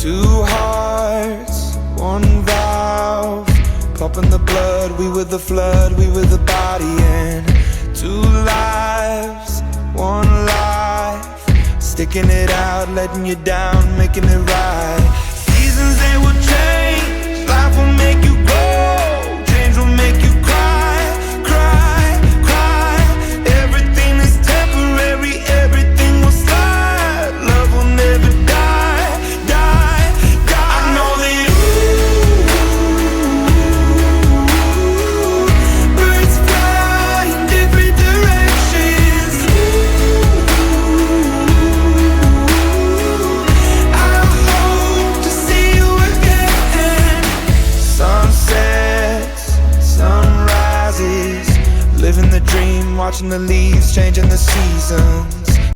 Two hearts, one valve, pumping the blood. We were the flood, we were the body. And two lives, one life, sticking it out, letting you down, making it right. Seasons, they will change, life will make you grow, change will make you cry, cry, cry. Everything is temporary, everything will slide. Love will never die, die, die. I know that birds fly in different directions. I hope to see you again. Sunsets, sunrises, living the dream, watching the leaves, changing the seasons.